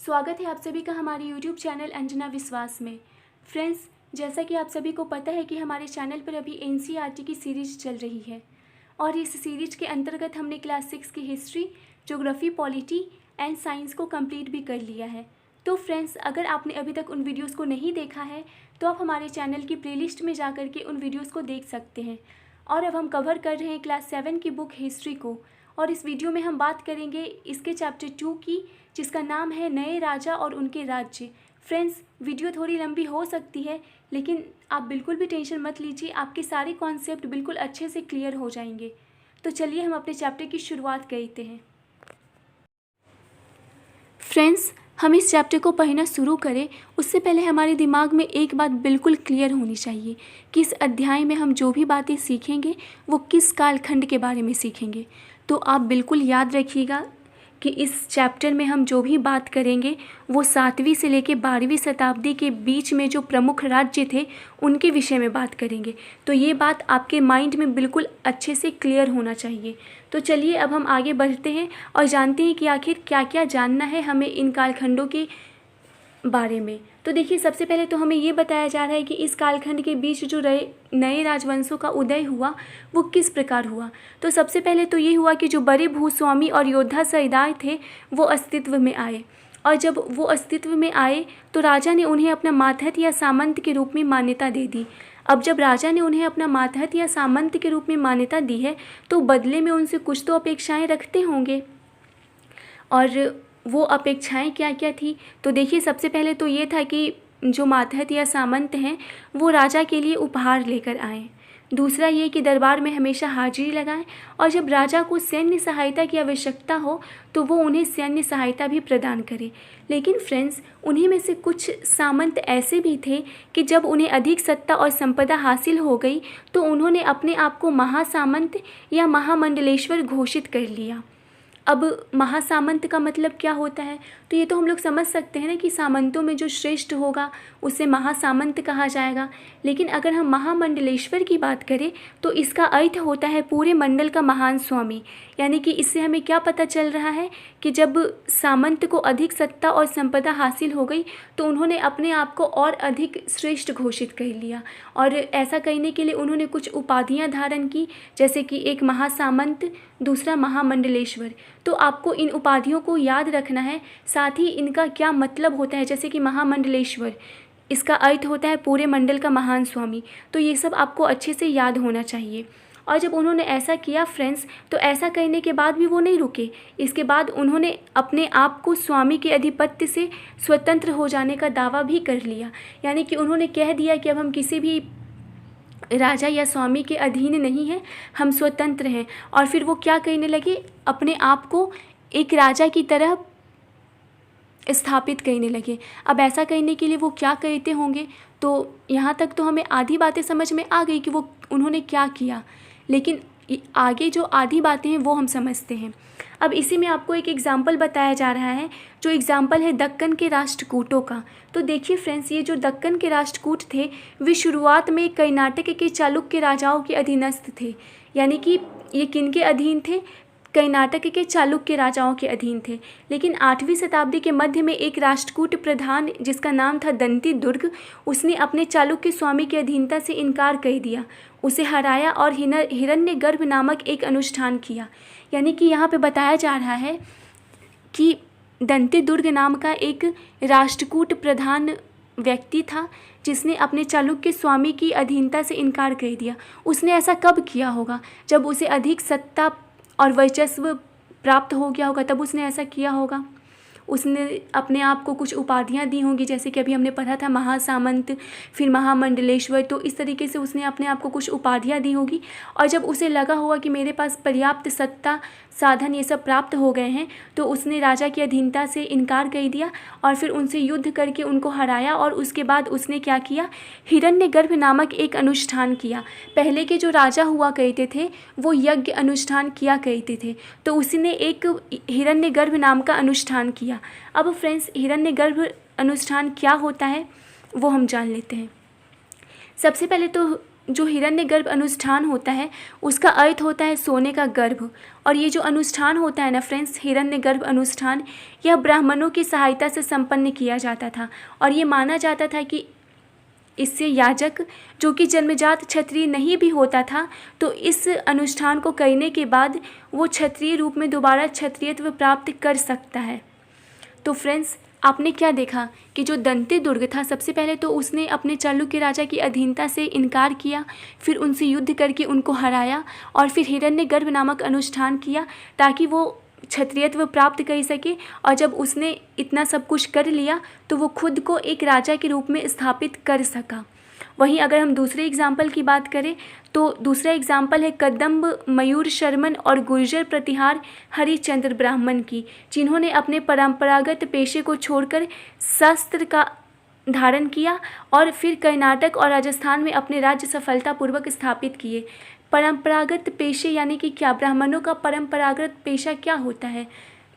स्वागत है आप सभी का हमारे YouTube चैनल अंजना विश्वास में। फ्रेंड्स, जैसा कि आप सभी को पता है कि हमारे चैनल पर अभी NCERT की सीरीज चल रही है और इस सीरीज के अंतर्गत हमने क्लास 6 की history, geography, polity and science को कंप्लीट भी कर लिया है। तो फ्रेंड्स, अगर आपने अभी तक उन वीडियोज़ को नहीं देखा है तो आप हमारे चैनल की प्लेलिस्ट में जा कर के उन वीडियोज़ को देख सकते हैं। और अब हम कवर कर रहे हैं क्लास 7 की बुक हिस्ट्री को, और इस वीडियो में हम बात करेंगे इसके चैप्टर 2 की, जिसका नाम है नए राजा और उनके राज्य। फ्रेंड्स, वीडियो थोड़ी लंबी हो सकती है, लेकिन आप बिल्कुल भी टेंशन मत लीजिए, आपके सारे कॉन्सेप्ट बिल्कुल अच्छे से क्लियर हो जाएंगे। तो चलिए हम अपने चैप्टर की शुरुआत करते हैं। फ्रेंड्स, हम इस चैप्टर को पढ़ना शुरू करें उससे पहले हमारे दिमाग में एक बात बिल्कुल क्लियर होनी चाहिए कि इस अध्याय में हम जो भी बातें सीखेंगे वो किस कालखंड के बारे में सीखेंगे। तो आप बिल्कुल याद रखिएगा कि इस चैप्टर में हम जो भी बात करेंगे वो 7वीं से लेकर 12वीं शताब्दी के बीच में जो प्रमुख राज्य थे उनके विषय में बात करेंगे। तो ये बात आपके माइंड में बिल्कुल अच्छे से क्लियर होना चाहिए। तो चलिए अब हम आगे बढ़ते हैं और जानते हैं कि आखिर क्या क्या जानना है हमें इन कालखंडों के बारे में। तो देखिए, सबसे पहले तो हमें ये बताया जा रहा है कि इस कालखंड के बीच जो नए राजवंशों का उदय हुआ वो किस प्रकार हुआ। तो सबसे पहले तो ये हुआ कि जो बड़े भूस्वामी और योद्धा सरदार थे वो अस्तित्व में आए, और जब वो अस्तित्व में आए तो राजा ने उन्हें अपना मातहत या सामंत के रूप में मान्यता दे दी। अब जब राजा ने उन्हें अपना मातहत या सामंत के रूप में मान्यता दी है तो बदले में उनसे कुछ तो अपेक्षाएं रखते होंगे, और वो अपेक्षाएं क्या क्या थी। तो देखिए, सबसे पहले तो ये था कि जो मातहत या सामंत हैं वो राजा के लिए उपहार लेकर आएँ। दूसरा ये कि दरबार में हमेशा हाजिरी लगाएं, और जब राजा को सैन्य सहायता की आवश्यकता हो तो वो उन्हें सैन्य सहायता भी प्रदान करे। लेकिन फ्रेंड्स, उन्हीं में से कुछ सामंत ऐसे भी थे कि जब उन्हें अधिक सत्ता और संपदा हासिल हो गई तो उन्होंने अपने आप को महासामंत या महामंडलेश्वर घोषित कर लिया। अब महासामंत का मतलब क्या होता है, तो ये तो हम लोग समझ सकते हैं ना कि सामंतों में जो श्रेष्ठ होगा उसे महासामंत कहा जाएगा। लेकिन अगर हम महामंडलेश्वर की बात करें तो इसका अर्थ होता है पूरे मंडल का महान स्वामी। यानी कि इससे हमें क्या पता चल रहा है कि जब सामंत को अधिक सत्ता और संपदा हासिल हो गई तो उन्होंने अपने आप को और अधिक श्रेष्ठ घोषित कर लिया, और ऐसा करने के लिए उन्होंने कुछ उपाधियां धारण की, जैसे कि एक महासामंत, दूसरा महामंडलेश्वर। तो आपको इन उपाधियों को याद रखना है, साथ ही इनका क्या मतलब होता है। जैसे कि महामंडलेश्वर, इसका अर्थ होता है पूरे मंडल का महान स्वामी। तो ये सब आपको अच्छे से याद होना चाहिए। और जब उन्होंने ऐसा किया फ्रेंड्स, तो ऐसा करने के बाद भी वो नहीं रुके। इसके बाद उन्होंने अपने आप को स्वामी के अधिपत्य से स्वतंत्र हो जाने का दावा भी कर लिया। यानी कि उन्होंने कह दिया कि अब हम किसी भी राजा या स्वामी के अधीन नहीं हैं, हम स्वतंत्र हैं। और फिर वो क्या करने लगे, अपने आप को एक राजा की तरह स्थापित करने लगे। अब ऐसा करने के लिए वो क्या करते होंगे, तो यहाँ तक तो हमें आधी बातें समझ में आ गई कि वो उन्होंने क्या किया, लेकिन आगे जो आधी बातें हैं वो हम समझते हैं। अब इसी में आपको एक एग्ज़ाम्पल बताया जा रहा है, जो एग्ज़ाम्पल है दक्कन के राष्ट्रकूटों का। तो देखिए फ्रेंड्स, ये जो दक्कन के राष्ट्रकूट थे वे शुरुआत में कर्नाटक के चालुक्य राजाओं के अधीनस्थ थे। यानी कि ये किनके अधीन थे, कर्नाटक के चालुक्य राजाओं के अधीन थे। लेकिन 8वीं शताब्दी के मध्य में एक राष्ट्रकूट प्रधान जिसका नाम था दंती दुर्ग, उसने अपने चालुक्य स्वामी की अधीनता से इनकार कर दिया, उसे हराया और हिरण्यगर्भ नामक एक अनुष्ठान किया। यानी कि यहाँ पे बताया जा रहा है कि दंती दुर्ग नाम का एक राष्ट्रकूट प्रधान व्यक्ति था जिसने अपने चालुक्य स्वामी की अधीनता से इनकार कर दिया। उसने ऐसा कब किया होगा, जब उसे अधिक सत्ता और वर्चस्व प्राप्त हो गया होगा, तब उसने ऐसा किया होगा। उसने अपने आप को कुछ उपाधियां दी होंगी, जैसे कि अभी हमने पढ़ा था महासामंत, फिर महामंडलेश्वर। तो इस तरीके से उसने अपने आप को कुछ उपाधियां दी होगी, और जब उसे लगा होगा कि मेरे पास पर्याप्त सत्ता, साधन ये सब प्राप्त हो गए हैं, तो उसने राजा की अधीनता से इनकार कर दिया और फिर उनसे युद्ध करके उनको हराया। और उसके बाद उसने क्या किया, हिरण्यगर्भ नामक एक अनुष्ठान किया। पहले के जो राजा हुआ करते थे वो यज्ञ अनुष्ठान किया करते थे, तो उसने एक हिरण्यगर्भ नाम का अनुष्ठान किया। अब फ्रेंड्स, हिरण्यगर्भ अनुष्ठान क्या होता है वो हम जान लेते हैं। सबसे पहले तो जो हिरण्यगर्भ अनुष्ठान होता है उसका अर्थ होता है सोने का गर्भ। और ये जो अनुष्ठान होता है ना फ्रेंड्स, हिरण्यगर्भ अनुष्ठान, यह ब्राह्मणों की सहायता से संपन्न किया जाता था। और ये माना जाता था कि इससे याजक, जो कि जन्मजात क्षत्रिय नहीं भी होता था, तो इस अनुष्ठान को करने के बाद वो क्षत्रिय रूप में दोबारा क्षत्रियत्व प्राप्त कर सकता है। तो फ्रेंड्स, आपने क्या देखा कि जो दंती दुर्ग था, सबसे पहले तो उसने अपने चालुक्य राजा की अधीनता से इनकार किया, फिर उनसे युद्ध करके उनको हराया और फिर हिरण्यगर्भ नामक अनुष्ठान किया ताकि वो क्षत्रियत्व प्राप्त कर सके। और जब उसने इतना सब कुछ कर लिया तो वो खुद को एक राजा के रूप में स्थापित कर सका। वहीं अगर हम दूसरे एग्जाम्पल की बात करें तो दूसरा एग्जाम्पल है कदम्ब मयूर शर्मन और गुर्जर प्रतिहार हरिश्चंद्र ब्राह्मण की, जिन्होंने अपने परंपरागत पेशे को छोड़कर शस्त्र का धारण किया और फिर कर्नाटक और राजस्थान में अपने राज्य सफलतापूर्वक स्थापित किए। परंपरागत पेशे यानी कि क्या? ब्राह्मणों का परंपरागत पेशा क्या होता है?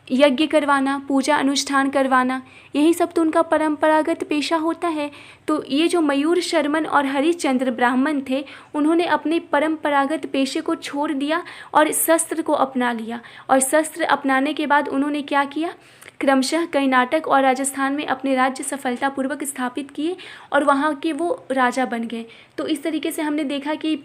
यज्ञ करवाना, पूजा अनुष्ठान करवाना, यही सब तो उनका परंपरागत पेशा होता है। तो ये जो मयूर शर्मन और हरिश्चंद्र ब्राह्मण थे, उन्होंने अपने परंपरागत पेशे को छोड़ दिया और शस्त्र को अपना लिया। और शस्त्र अपनाने के बाद उन्होंने क्या किया? क्रमशः कर्नाटक और राजस्थान में अपने राज्य सफलतापूर्वक स्थापित किए और वहाँ के वो राजा बन गए। तो इस तरीके से हमने देखा कि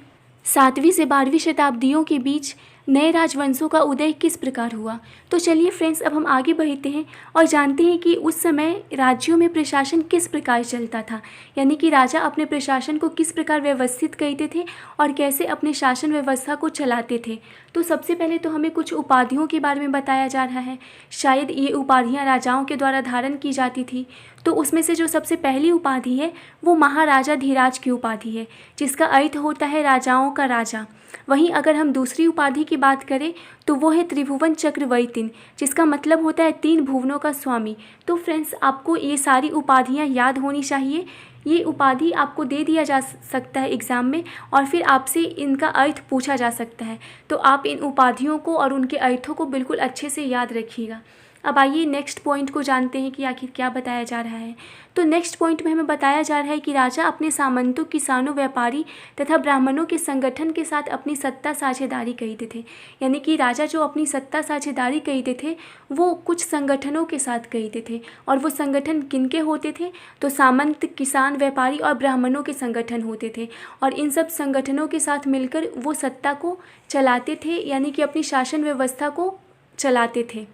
7वीं से 12वीं शताब्दियों के बीच नए राजवंशों का उदय किस प्रकार हुआ। तो चलिए फ्रेंड्स, अब हम आगे बढ़ते हैं और जानते हैं कि उस समय राज्यों में प्रशासन किस प्रकार चलता था, यानी कि राजा अपने प्रशासन को किस प्रकार व्यवस्थित करते थे और कैसे अपने शासन व्यवस्था को चलाते थे। तो सबसे पहले तो हमें कुछ उपाधियों के बारे में बताया जा रहा है। शायद ये उपाधियाँ राजाओं के द्वारा धारण की जाती थी। तो उसमें से जो सबसे पहली उपाधि है वो महाराजाधिराज की उपाधि है, जिसका अर्थ होता है राजाओं का राजा। वहीं अगर हम दूसरी उपाधि की बात करें तो वो है त्रिभुवन चक्रवर्ती, जिसका मतलब होता है 3 भुवनों का स्वामी। तो फ्रेंड्स, आपको ये सारी उपाधियाँ याद होनी चाहिए। ये उपाधि आपको दे दिया जा सकता है एग्ज़ाम में और फिर आपसे इनका अर्थ पूछा जा सकता है। तो आप इन उपाधियों को और उनके अर्थों को बिल्कुल अच्छे से याद रखिएगा। अब आइए नेक्स्ट पॉइंट को जानते हैं कि आखिर क्या बताया जा रहा है। तो नेक्स्ट पॉइंट में हमें बताया जा रहा है कि राजा अपने सामंतों, किसानों, व्यापारी तथा ब्राह्मणों के संगठन के साथ अपनी सत्ता साझेदारी करते थे। यानी कि राजा जो अपनी सत्ता साझेदारी करते थे वो कुछ संगठनों के साथ करते थे। और वो संगठन किनके होते थे? तो सामंत, किसान, व्यापारी और ब्राह्मणों के संगठन होते थे। और इन सब संगठनों के साथ मिलकर वो सत्ता को चलाते थे, यानी कि अपनी शासन व्यवस्था को चलाते थे।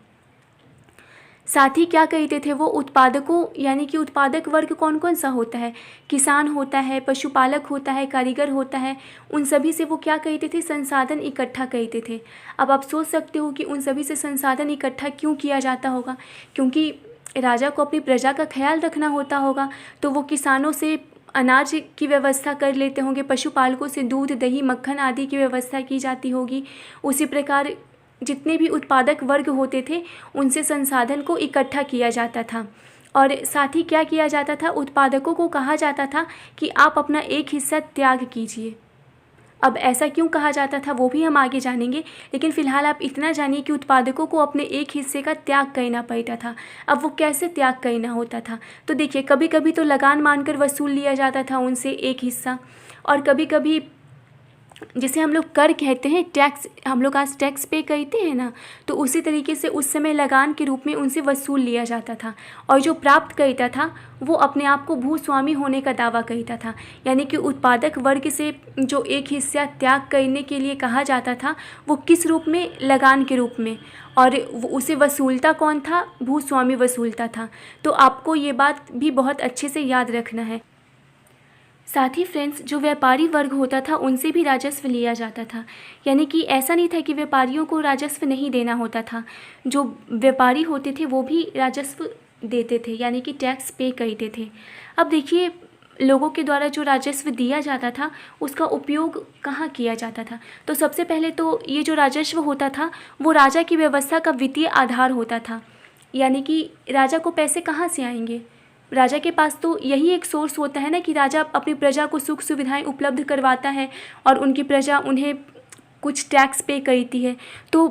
साथ ही क्या कहते थे वो? उत्पादकों, यानी कि उत्पादक वर्ग कौन कौन सा होता है? किसान होता है, पशुपालक होता है, कारीगर होता है। उन सभी से वो क्या कहते थे? संसाधन इकट्ठा करते थे। अब आप सोच सकते हो कि उन सभी से संसाधन इकट्ठा क्यों किया जाता होगा? क्योंकि राजा को अपनी प्रजा का ख्याल रखना होता होगा, तो वो किसानों से अनाज की व्यवस्था कर लेते होंगे, पशुपालकों से दूध, दही, मक्खन आदि की व्यवस्था की जाती होगी। उसी प्रकार जितने भी उत्पादक वर्ग होते थे उनसे संसाधन को इकट्ठा किया जाता था। और साथ ही क्या किया जाता था? उत्पादकों को कहा जाता था कि आप अपना एक हिस्सा त्याग कीजिए। अब ऐसा क्यों कहा जाता था वो भी हम आगे जानेंगे, लेकिन फ़िलहाल आप इतना जानिए कि उत्पादकों को अपने एक हिस्से का त्याग करना पड़ता था। अब वो कैसे त्याग करना होता था? तो देखिए, कभी कभी तो लगान मानकर वसूल लिया जाता था उनसे एक हिस्सा, और कभी कभी जिसे हम लोग कर कहते हैं, टैक्स, हम लोग आज टैक्स पे करते हैं ना, तो उसी तरीके से उस समय लगान के रूप में उनसे वसूल लिया जाता था। और जो प्राप्त करता था वो अपने आप को भूस्वामी होने का दावा करता था। यानी कि उत्पादक वर्ग से जो एक हिस्सा त्याग करने के लिए कहा जाता था वो किस रूप में? लगान के रूप में। और उसे वसूलता कौन था? भूस्वामी वसूलता था। तो आपको ये बात भी बहुत अच्छे से याद रखना है। साथ ही फ्रेंड्स, जो व्यापारी वर्ग होता था उनसे भी राजस्व लिया जाता था। यानी कि ऐसा नहीं था कि व्यापारियों को राजस्व नहीं देना होता था। जो व्यापारी होते थे वो भी राजस्व देते थे, यानी कि टैक्स पे करते थे। अब देखिए, लोगों के द्वारा जो राजस्व दिया जाता था उसका उपयोग कहाँ किया जाता था? तो सबसे पहले तो ये जो राजस्व होता था वो राजा की व्यवस्था का वित्तीय आधार होता था। यानी कि राजा को पैसे कहाँ से आएंगे? राजा के पास तो यही एक सोर्स होता है ना कि राजा अपनी प्रजा को सुख सुविधाएं उपलब्ध करवाता है और उनकी प्रजा उन्हें कुछ टैक्स पे करती है। तो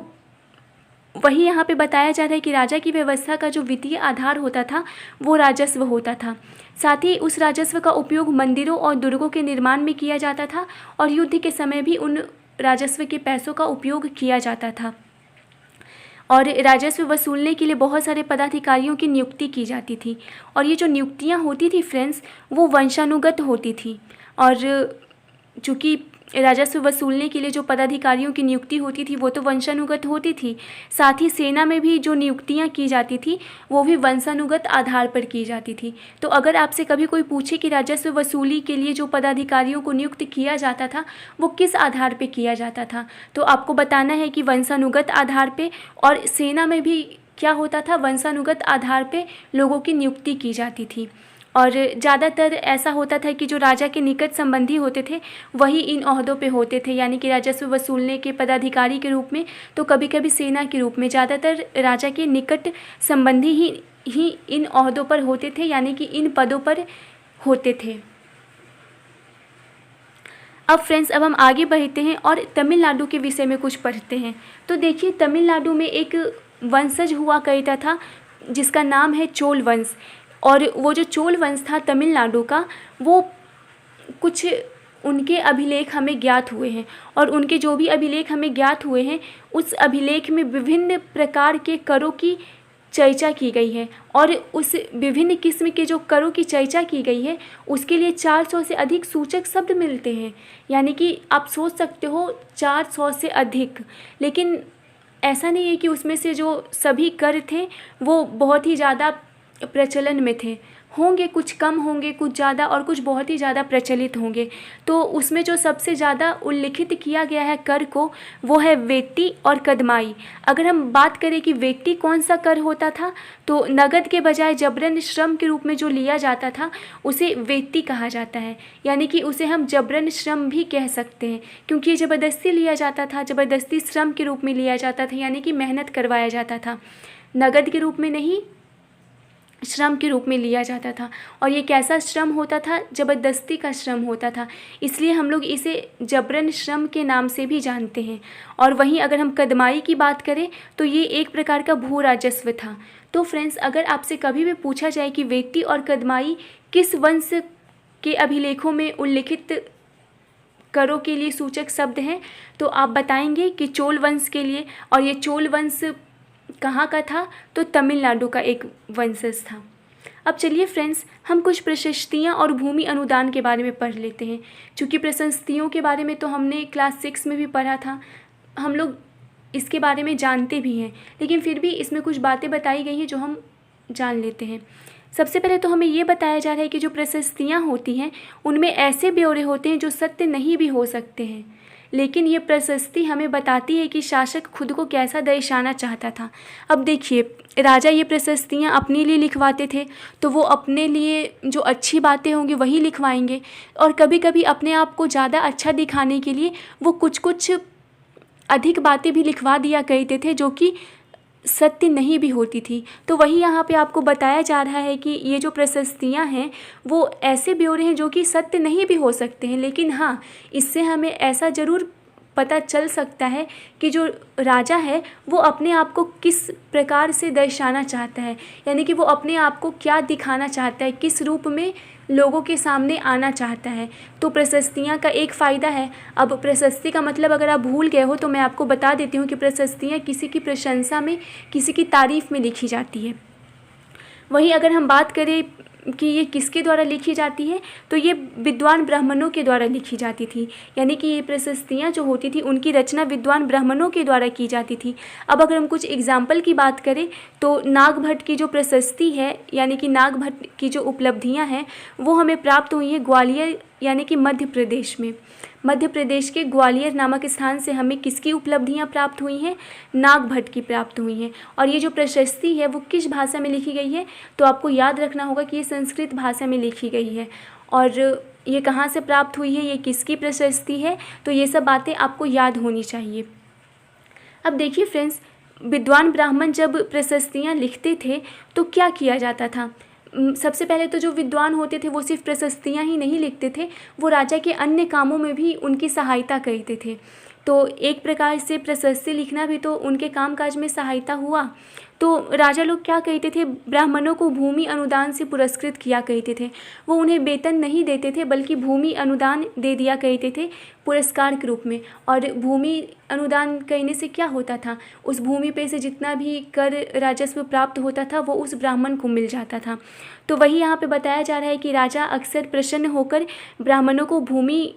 वही यहाँ पे बताया जा रहा है कि राजा की व्यवस्था का जो वित्तीय आधार होता था वो राजस्व होता था। साथ ही उस राजस्व का उपयोग मंदिरों और दुर्गों के निर्माण में किया जाता था और युद्ध के समय भी उन राजस्व के पैसों का उपयोग किया जाता था। और राजस्व वसूलने के लिए बहुत सारे पदाधिकारियों की नियुक्ति की जाती थी और ये जो नियुक्तियाँ होती थी फ्रेंड्स, वो वंशानुगत होती थी। और चूँकि राजस्व वसूलने के लिए जो पदाधिकारियों की नियुक्ति होती थी वो तो वंशानुगत होती थी, साथ ही सेना में भी जो नियुक्तियां की जाती थी वो भी वंशानुगत आधार पर की जाती थी। तो अगर आपसे कभी कोई पूछे कि राजस्व वसूली के लिए जो पदाधिकारियों को नियुक्त किया जाता था वो किस आधार पर किया जाता था, तो आपको बताना है कि वंशानुगत आधार पर। और सेना में भी क्या होता था, वंशानुगत आधार पर लोगों की नियुक्ति की जाती थी। और ज़्यादातर ऐसा होता था कि जो राजा के निकट संबंधी होते थे वही इन ओहदों पे होते थे, यानी कि राजस्व वसूलने के पदाधिकारी के रूप में, तो कभी कभी सेना के रूप में। ज़्यादातर राजा के निकट संबंधी ही इन ओहदों पर होते थे, यानी कि इन पदों पर होते थे। अब फ्रेंड्स, अब हम आगे बढ़ते हैं और तमिलनाडु के विषय में कुछ पढ़ते हैं। तो देखिए, तमिलनाडु में एक वंशज हुआ करता था जिसका नाम है चोल वंश। और वो जो चोल वंश था तमिलनाडु का, वो कुछ उनके अभिलेख हमें ज्ञात हुए हैं और उनके जो भी अभिलेख हमें ज्ञात हुए हैं उस अभिलेख में विभिन्न प्रकार के करों की चर्चा की गई है। और उस विभिन्न किस्म के जो करों की चर्चा की गई है उसके लिए 400 से अधिक सूचक शब्द मिलते हैं, यानी कि आप सोच सकते हो 400 से अधिक। लेकिन ऐसा नहीं है कि उसमें से जो सभी कर थे वो बहुत ही ज़्यादा प्रचलन में थे, होंगे कुछ कम होंगे, कुछ ज़्यादा और कुछ बहुत ही ज़्यादा प्रचलित होंगे। तो उसमें जो सबसे ज़्यादा उल्लिखित किया गया है कर को वो है वेट्टी और कदमाई। अगर हम बात करें कि वेट्टी कौन सा कर होता था, तो नगद के बजाय जबरन श्रम के रूप में जो लिया जाता था उसे वेट्टी कहा जाता है, यानी कि उसे हम जबरन श्रम भी कह सकते हैं, क्योंकि ये ज़बरदस्ती लिया जाता था, ज़बरदस्ती श्रम के रूप में लिया जाता था, यानी कि मेहनत करवाया जाता था, नगद के रूप में नहीं, श्रम के रूप में लिया जाता था। और ये कैसा श्रम होता था, ज़बरदस्ती का श्रम होता था, इसलिए हम लोग इसे जबरन श्रम के नाम से भी जानते हैं। और वहीं अगर हम कदमाई की बात करें तो ये एक प्रकार का भू राजस्व था। तो फ्रेंड्स, अगर आपसे कभी भी पूछा जाए कि वेट्टी और कदमाई किस वंश के अभिलेखों में उल्लिखित करों के लिए सूचक शब्द हैं, तो आप बताएंगे कि चोल वंश के लिए। और ये चोल वंश कहाँ का था, तो तमिलनाडु का एक वंशज था। अब चलिए फ्रेंड्स, हम कुछ प्रशस्तियाँ और भूमि अनुदान के बारे में पढ़ लेते हैं। चूँकि प्रशस्तियों के बारे में तो हमने क्लास 6 में भी पढ़ा था, हम लोग इसके बारे में जानते भी हैं, लेकिन फिर भी इसमें कुछ बातें बताई गई हैं जो हम जान लेते हैं। सबसे पहले तो हमें ये बताया जा रहा है कि जो प्रशस्तियाँ होती हैं उनमें ऐसे ब्यौरे होते हैं जो सत्य नहीं भी हो सकते हैं, लेकिन ये प्रशस्ति हमें बताती है कि शासक खुद को कैसा दर्शाना चाहता था। अब देखिए, राजा ये प्रशस्तियाँ अपने लिए लिखवाते थे, तो वो अपने लिए जो अच्छी बातें होंगी वही लिखवाएंगे, और कभी कभी अपने आप को ज़्यादा अच्छा दिखाने के लिए वो कुछ कुछ अधिक बातें भी लिखवा दिया करते थे जो कि सत्य नहीं भी होती थी। तो वही यहाँ पे आपको बताया जा रहा है कि ये जो प्रशस्तियाँ हैं वो ऐसे ब्यौरे हैं जो कि सत्य नहीं भी हो सकते हैं, लेकिन हाँ, इससे हमें ऐसा ज़रूर पता चल सकता है कि जो राजा है वो अपने आप को किस प्रकार से दर्शाना चाहता है, यानी कि वो अपने आप को क्या दिखाना चाहता है, किस रूप में लोगों के सामने आना चाहता है। तो प्रशस्तियाँ का एक फ़ायदा है। अब प्रशस्ति का मतलब अगर आप भूल गए हो तो मैं आपको बता देती हूँ कि प्रशस्तियाँ किसी की प्रशंसा में, किसी की तारीफ़ में लिखी जाती है। वहीं अगर हम बात करें कि ये किसके द्वारा लिखी जाती है, तो ये विद्वान ब्राह्मणों के द्वारा लिखी जाती थी, यानी कि ये प्रशस्तियाँ जो होती थी उनकी रचना विद्वान ब्राह्मणों के द्वारा की जाती थी। अब अगर हम कुछ एग्जाम्पल की बात करें तो नागभट्ट की जो प्रशस्ति है, यानी कि नागभट्ट की जो उपलब्धियाँ हैं वो हमें प्राप्त हुई हैं ग्वालियर, यानी कि मध्य प्रदेश में। मध्य प्रदेश के ग्वालियर नामक स्थान से हमें किसकी उपलब्धियां प्राप्त हुई हैं, नागभट्ट की प्राप्त हुई हैं। और ये जो प्रशस्ति है वो किस भाषा में लिखी गई है, तो आपको याद रखना होगा कि ये संस्कृत भाषा में लिखी गई है। और ये कहाँ से प्राप्त हुई है, ये किसकी प्रशस्ति है, तो ये सब बातें आपको याद होनी चाहिए। अब देखिए फ्रेंड्स, विद्वान ब्राह्मण जब प्रशस्तियाँ लिखते थे तो क्या किया जाता था। सबसे पहले तो जो विद्वान होते थे वो सिर्फ प्रशस्तियाँ ही नहीं लिखते थे, वो राजा के अन्य कामों में भी उनकी सहायता करते थे। तो एक प्रकार से प्रशस्ति लिखना भी तो उनके कामकाज में सहायता हुआ। तो राजा लोग क्या कहते थे, ब्राह्मणों को भूमि अनुदान से पुरस्कृत किया कहते थे। वो उन्हें वेतन नहीं देते थे बल्कि भूमि अनुदान दे दिया कहते थे पुरस्कार के रूप में। और भूमि अनुदान कहने से क्या होता था, उस भूमि पे से जितना भी कर राजस्व प्राप्त होता था वो उस ब्राह्मण को मिल जाता था। तो वही यहाँ पे बताया जा रहा है कि राजा अक्सर प्रसन्न होकर ब्राह्मणों को भूमि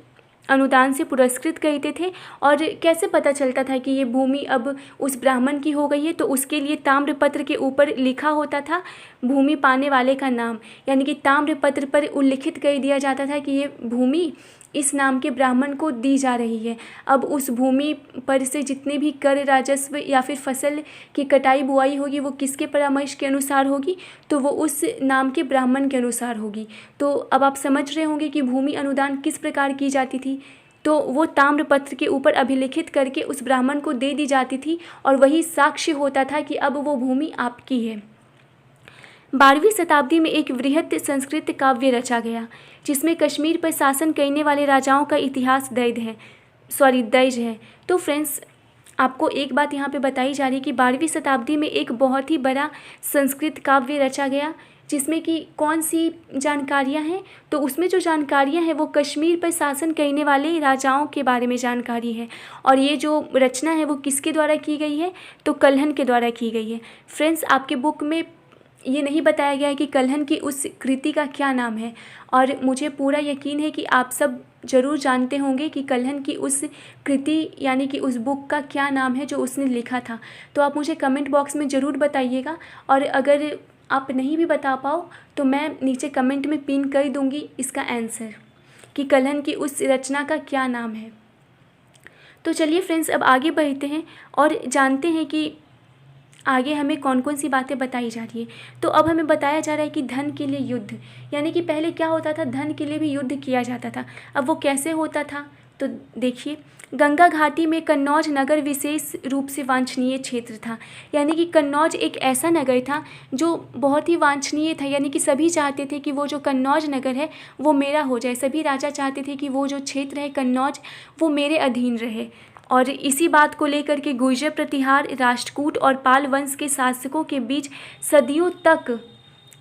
अनुदान से पुरस्कृत कहते थे। और कैसे पता चलता था कि ये भूमि अब उस ब्राह्मण की हो गई है, तो उसके लिए ताम्रपत्र के ऊपर लिखा होता था भूमि पाने वाले का नाम, यानी कि ताम्रपत्र पर उल्लिखित कर दिया जाता था कि ये भूमि इस नाम के ब्राह्मण को दी जा रही है। अब उस भूमि पर से जितने भी कर राजस्व या फिर फसल की कटाई बुआई होगी वो किसके परामर्श के अनुसार होगी, तो वो उस नाम के ब्राह्मण के अनुसार होगी। तो अब आप समझ रहे होंगे कि भूमि अनुदान किस प्रकार की जाती थी। तो वो ताम्रपत्र के ऊपर अभिलिखित करके उस ब्राह्मण को दे दी जाती थी और वही साक्ष्य होता था कि अब वो भूमि आपकी है। 12वीं शताब्दी में एक वृहत संस्कृत काव्य रचा गया जिसमें कश्मीर पर शासन करने वाले राजाओं का इतिहास दर्ज है। तो फ्रेंड्स, आपको एक बात यहाँ पे बताई जा रही है कि 12वीं शताब्दी में एक बहुत ही बड़ा संस्कृत काव्य रचा गया जिसमें कि कौन सी जानकारियाँ हैं, तो उसमें जो जानकारियाँ हैं वो कश्मीर पर शासन करने वाले राजाओं के बारे में जानकारी है। और ये जो रचना है वो किसके द्वारा की गई है, तो कल्हण के द्वारा की गई है। फ्रेंड्स, आपके बुक में ये नहीं बताया गया है कि कल्हण की उस कृति का क्या नाम है, और मुझे पूरा यकीन है कि आप सब ज़रूर जानते होंगे कि कल्हण की उस कृति यानी कि उस बुक का क्या नाम है जो उसने लिखा था। तो आप मुझे कमेंट बॉक्स में ज़रूर बताइएगा, और अगर आप नहीं भी बता पाओ तो मैं नीचे कमेंट में पिन कर दूँगी इसका आंसर कि कल्हण की उस रचना का क्या नाम है। तो चलिए फ्रेंड्स, अब आगे बढ़ते हैं और जानते हैं कि आगे हमें कौन कौन सी बातें बताई जा रही है। तो अब हमें बताया जा रहा है कि धन के लिए युद्ध, यानी कि पहले क्या होता था, धन के लिए भी युद्ध किया जाता था। अब वो कैसे होता था, तो देखिए, गंगा घाटी में कन्नौज नगर विशेष रूप से वांछनीय क्षेत्र था। यानी कि कन्नौज एक ऐसा नगर था जो बहुत ही वांछनीय था, यानी कि सभी चाहते थे कि वो जो कन्नौज नगर है वो मेरा हो जाए। सभी राजा चाहते थे कि वो जो क्षेत्र है कन्नौज वो मेरे अधीन रहे। और इसी बात को लेकर के गुर्जर प्रतिहार, राष्ट्रकूट और पाल वंश के शासकों के बीच सदियों तक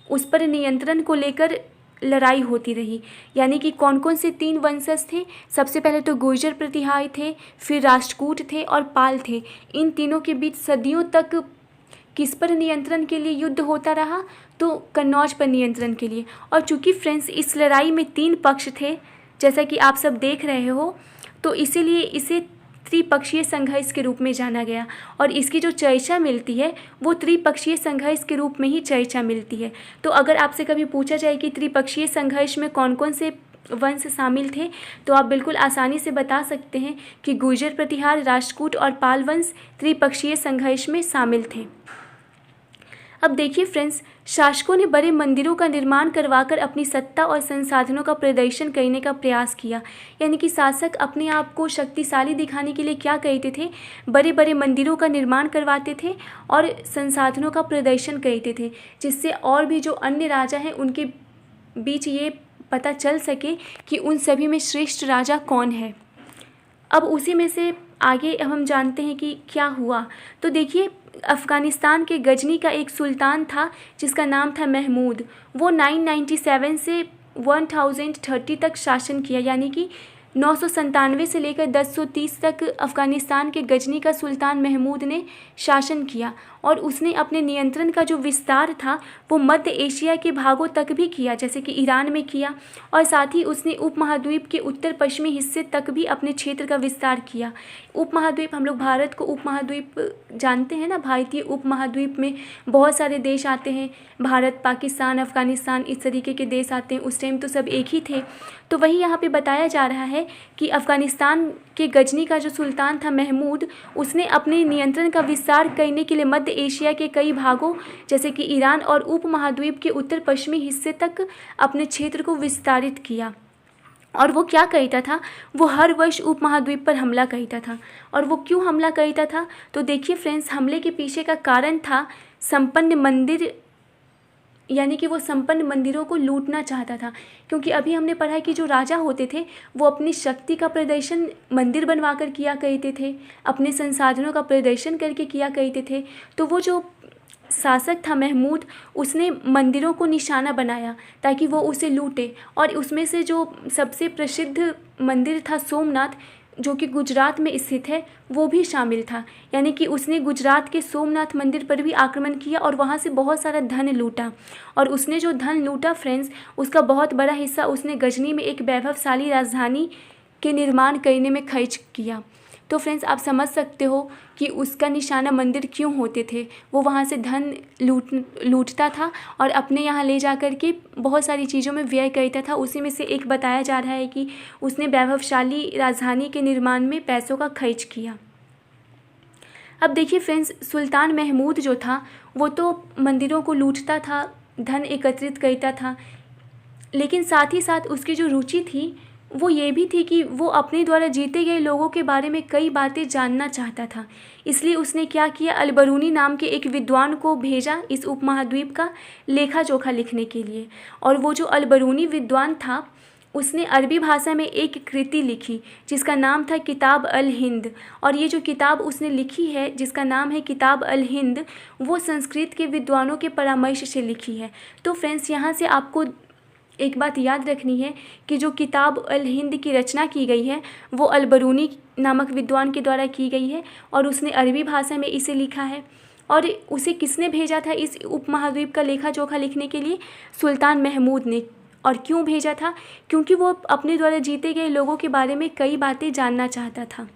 उस पर नियंत्रण को लेकर लड़ाई होती रही। यानी कि कौन कौन से 3 वंशज थे, सबसे पहले तो गुर्जर प्रतिहार थे, फिर राष्ट्रकूट थे और पाल थे। इन तीनों के बीच सदियों तक किस पर नियंत्रण के लिए युद्ध होता रहा, तो कन्नौज पर नियंत्रण के लिए। और चूँकि फ्रेंड्स इस लड़ाई में 3 पक्ष थे, जैसा कि आप सब देख रहे हो, तो इसीलिए इसे त्रिपक्षीय संघर्ष के रूप में जाना गया। और इसकी जो चर्चा मिलती है वो त्रिपक्षीय संघर्ष के रूप में ही चर्चा मिलती है। तो अगर आपसे कभी पूछा जाए कि त्रिपक्षीय संघर्ष में कौन कौन से वंश शामिल थे, तो आप बिल्कुल आसानी से बता सकते हैं कि गुर्जर प्रतिहार, राष्ट्रकूट और पाल वंश त्रिपक्षीय संघर्ष में शामिल थे। अब देखिए फ्रेंड्स, शासकों ने बड़े मंदिरों का निर्माण करवाकर अपनी सत्ता और संसाधनों का प्रदर्शन करने का प्रयास किया। यानी कि शासक अपने आप को शक्तिशाली दिखाने के लिए क्या करते थे, बड़े बड़े मंदिरों का निर्माण करवाते थे और संसाधनों का प्रदर्शन करते थे, जिससे और भी जो अन्य राजा हैं उनके बीच ये पता चल सके कि उन सभी में श्रेष्ठ राजा कौन है। अब उसी में से आगे अब हम जानते हैं कि क्या हुआ। तो देखिए, अफ़गानिस्तान के गजनी का एक सुल्तान था जिसका नाम था महमूद। वो 997 से 1030 तक शासन किया, यानी कि 997 से लेकर 1030 तक अफ़गानिस्तान के गजनी का सुल्तान महमूद ने शासन किया। और उसने अपने नियंत्रण का जो विस्तार था वो मध्य एशिया के भागों तक भी किया, जैसे कि ईरान में किया, और साथ ही उसने उपमहाद्वीप के उत्तर पश्चिमी हिस्से तक भी अपने क्षेत्र का विस्तार किया। उपमहाद्वीप, हम लोग भारत को उपमहाद्वीप जानते हैं ना, भारतीय उपमहाद्वीप में बहुत सारे देश आते हैं, भारत, पाकिस्तान, अफ़गानिस्तान, इस तरीके के देश आते हैं। उस टाइम तो सब एक ही थे। तो वही यहाँ पे बताया जा रहा है कि अफ़गानिस्तान के गजनी का जो सुल्तान था महमूद, उसने अपने नियंत्रण का विस्तार करने के लिए मध्य एशिया के कई भागों जैसे कि ईरान और उपमहाद्वीप के उत्तर पश्चिमी हिस्से तक अपने क्षेत्र को विस्तारित किया। और वो क्या करता था, वो हर वर्ष उपमहाद्वीप पर हमला करता था। और वो क्यों हमला करता था, तो देखिए फ्रेंड्स, हमले के पीछे का कारण था संपन्न मंदिर यानी कि वो संपन्न मंदिरों को लूटना चाहता था। क्योंकि अभी हमने पढ़ा है कि जो राजा होते थे वो अपनी शक्ति का प्रदर्शन मंदिर बनवा कर किया करते थे, अपने संसाधनों का प्रदर्शन करके किया करते थे। तो वो जो शासक था महमूद, उसने मंदिरों को निशाना बनाया ताकि वो उसे लूटे। और उसमें से जो सबसे प्रसिद्ध मंदिर था सोमनाथ, जो कि गुजरात में स्थित है, वो भी शामिल था। यानी कि उसने गुजरात के सोमनाथ मंदिर पर भी आक्रमण किया और वहाँ से बहुत सारा धन लूटा। और उसने जो धन लूटा फ्रेंड्स, उसका बहुत बड़ा हिस्सा उसने गजनी में एक वैभवशाली राजधानी के निर्माण करने में खर्च किया। तो फ्रेंड्स आप समझ सकते हो कि उसका निशाना मंदिर क्यों होते थे। वो वहाँ से धन लूटता था और अपने यहाँ ले जा कर के बहुत सारी चीज़ों में व्यय करता था। उसी में से एक बताया जा रहा है कि उसने वैभवशाली राजधानी के निर्माण में पैसों का खर्च किया। अब देखिए फ्रेंड्स, सुल्तान महमूद जो था वो तो मंदिरों को लूटता था, धन एकत्रित करता था, लेकिन साथ ही साथ उसकी जो रुचि थी वो ये भी थी कि वो अपने द्वारा जीते गए लोगों के बारे में कई बातें जानना चाहता था। इसलिए उसने क्या किया, अलबरूनी नाम के एक विद्वान को भेजा इस उपमहाद्वीप का लेखा जोखा लिखने के लिए। और वो जो अलबरूनी विद्वान था उसने अरबी भाषा में एक कृति लिखी जिसका नाम था किताब अल हिंद। और ये जो किताब उसने लिखी है जिसका नाम है किताब अल हिंद, वो संस्कृत के विद्वानों के परामर्श से लिखी है। तो फ्रेंड्स यहाँ से आपको एक बात याद रखनी है कि जो किताब अल हिंद की रचना की गई है वो अलबरूनी नामक विद्वान के द्वारा की गई है और उसने अरबी भाषा में इसे लिखा है। और उसे किसने भेजा था इस उपमहाद्वीप का लेखा जोखा लिखने के लिए? सुल्तान महमूद ने। और क्यों भेजा था? क्योंकि वो अपने द्वारा जीते गए लोगों के बारे में कई बातें जानना चाहता था।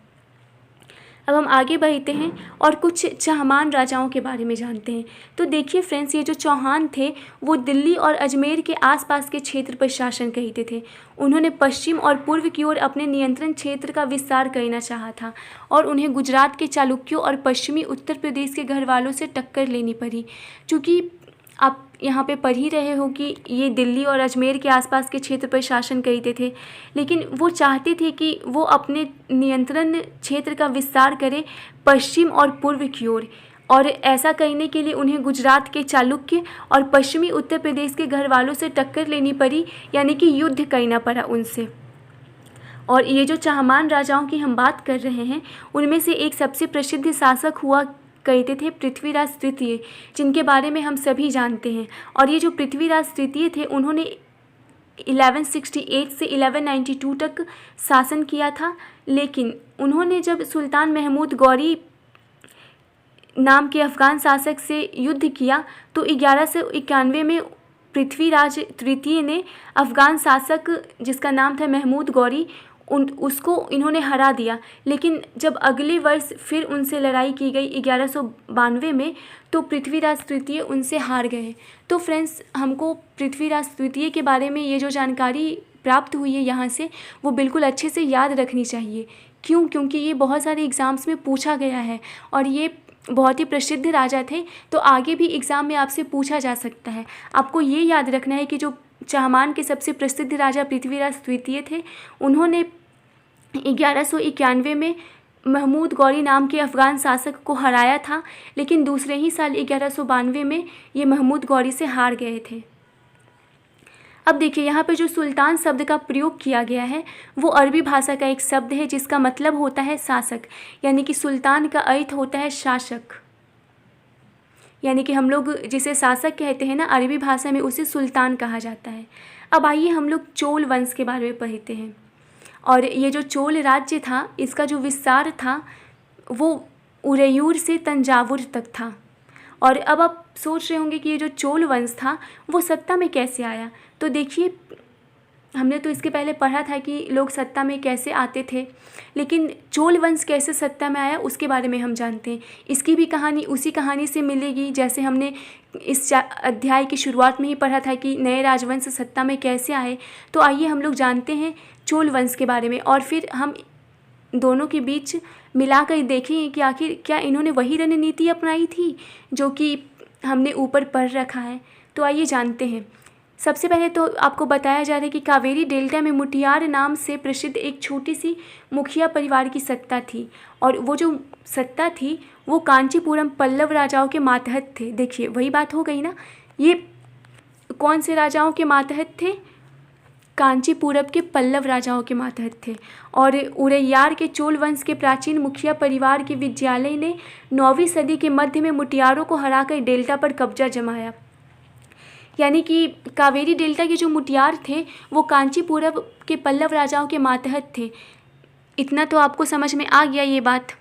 अब हम आगे बढ़ते हैं और कुछ चहमान राजाओं के बारे में जानते हैं। तो देखिए फ्रेंड्स, ये जो चौहान थे वो दिल्ली और अजमेर के आसपास के क्षेत्र पर शासन करते थे। उन्होंने पश्चिम और पूर्व की ओर अपने नियंत्रण क्षेत्र का विस्तार करना चाहा था और उन्हें गुजरात के चालुक्यों और पश्चिमी उत्तर प्रदेश के घरवालों से टक्कर लेनी पड़ी। चूँकि आप यहाँ पे पढ़ ही रहे हो कि ये दिल्ली और अजमेर के आसपास के क्षेत्र पर शासन करते थे, लेकिन वो चाहते थे कि वो अपने नियंत्रण क्षेत्र का विस्तार करें पश्चिम और पूर्व की ओर। और ऐसा करने के लिए उन्हें गुजरात के चालुक्य और पश्चिमी उत्तर प्रदेश के घरवालों से टक्कर लेनी पड़ी, यानी कि युद्ध करना पड़ा उनसे। और ये जो चहमान राजाओं की हम बात कर रहे हैं उनमें से एक सबसे प्रसिद्ध शासक हुआ कहते थे पृथ्वीराज तृतीय, जिनके बारे में हम सभी जानते हैं। और ये जो पृथ्वीराज तृतीय थे उन्होंने 1168 से 1192 तक शासन किया था। लेकिन उन्होंने जब सुल्तान महमूद गौरी नाम के अफ़गान शासक से युद्ध किया तो 1191 में पृथ्वीराज तृतीय ने अफ़गान शासक जिसका नाम था महमूद गौरी उसको इन्होंने हरा दिया। लेकिन जब अगले वर्ष फिर उनसे लड़ाई की गई 1192 में तो पृथ्वीराज तृतीय उनसे हार गए। तो फ्रेंड्स, हमको पृथ्वीराज तृतीय के बारे में ये जो जानकारी प्राप्त हुई है यहाँ से वो बिल्कुल अच्छे से याद रखनी चाहिए। क्यों? क्योंकि ये बहुत सारे एग्ज़ाम्स में पूछा गया है और ये बहुत ही प्रसिद्ध राजा थे, तो आगे भी एग्ज़ाम में आपसे पूछा जा सकता है। आपको ये याद रखना है कि जो चहमान के सबसे प्रसिद्ध राजा पृथ्वीराज तृतीय थे उन्होंने 1191 में महमूद गौरी नाम के अफ़गान शासक को हराया था, लेकिन दूसरे ही साल 1192 में ये महमूद गौरी से हार गए थे। अब देखिए यहाँ पे जो सुल्तान शब्द का प्रयोग किया गया है वो अरबी भाषा का एक शब्द है जिसका मतलब होता है शासक, यानी कि सुल्तान का अर्थ होता है शासक। यानी कि हम लोग जिसे शासक कहते हैं ना अरबी भाषा में उसे सुल्तान कहा जाता है। अब आइए हम लोग चोल वंश के बारे में पढ़ते हैं। और ये जो चोल राज्य था इसका जो विस्तार था वो उरैयूर से तंजावुर तक था। और अब आप सोच रहे होंगे कि ये जो चोल वंश था वो सत्ता में कैसे आया। तो देखिए, हमने तो इसके पहले पढ़ा था कि लोग सत्ता में कैसे आते थे, लेकिन चोल वंश कैसे सत्ता में आया उसके बारे में हम जानते हैं। इसकी भी कहानी उसी कहानी से मिलेगी जैसे हमने इस अध्याय की शुरुआत में ही पढ़ा था कि नए राजवंश सत्ता में कैसे आए। तो आइए हम लोग जानते हैं चोल वंश के बारे में और फिर हम दोनों के बीच मिलाकर देखेंगे कि आखिर क्या इन्होंने वही रणनीति अपनाई थी जो कि हमने ऊपर पढ़ रखा है। तो आइए जानते हैं। सबसे पहले तो आपको बताया जा रहा है कि कावेरी डेल्टा में मुठियार नाम से प्रसिद्ध एक छोटी सी मुखिया परिवार की सत्ता थी और वो जो सत्ता थी वो कांचीपुरम पल्लव राजाओं के मातहत थे। देखिए वही बात हो गई ना, ये कौन से राजाओं के मातहत थे? कांचीपुरम के पल्लव राजाओं के मातहत थे। और उरैयार के चोल वंश के प्राचीन मुखिया परिवार के विद्यालय ने 9वीं सदी के मध्य में मुटियारों को हराकर डेल्टा पर कब्जा जमाया। यानी कि कावेरी डेल्टा के जो मुटियार थे वो कांचीपुरम के पल्लव राजाओं के मातहत थे। इतना तो आपको समझ में आ गया ये बात।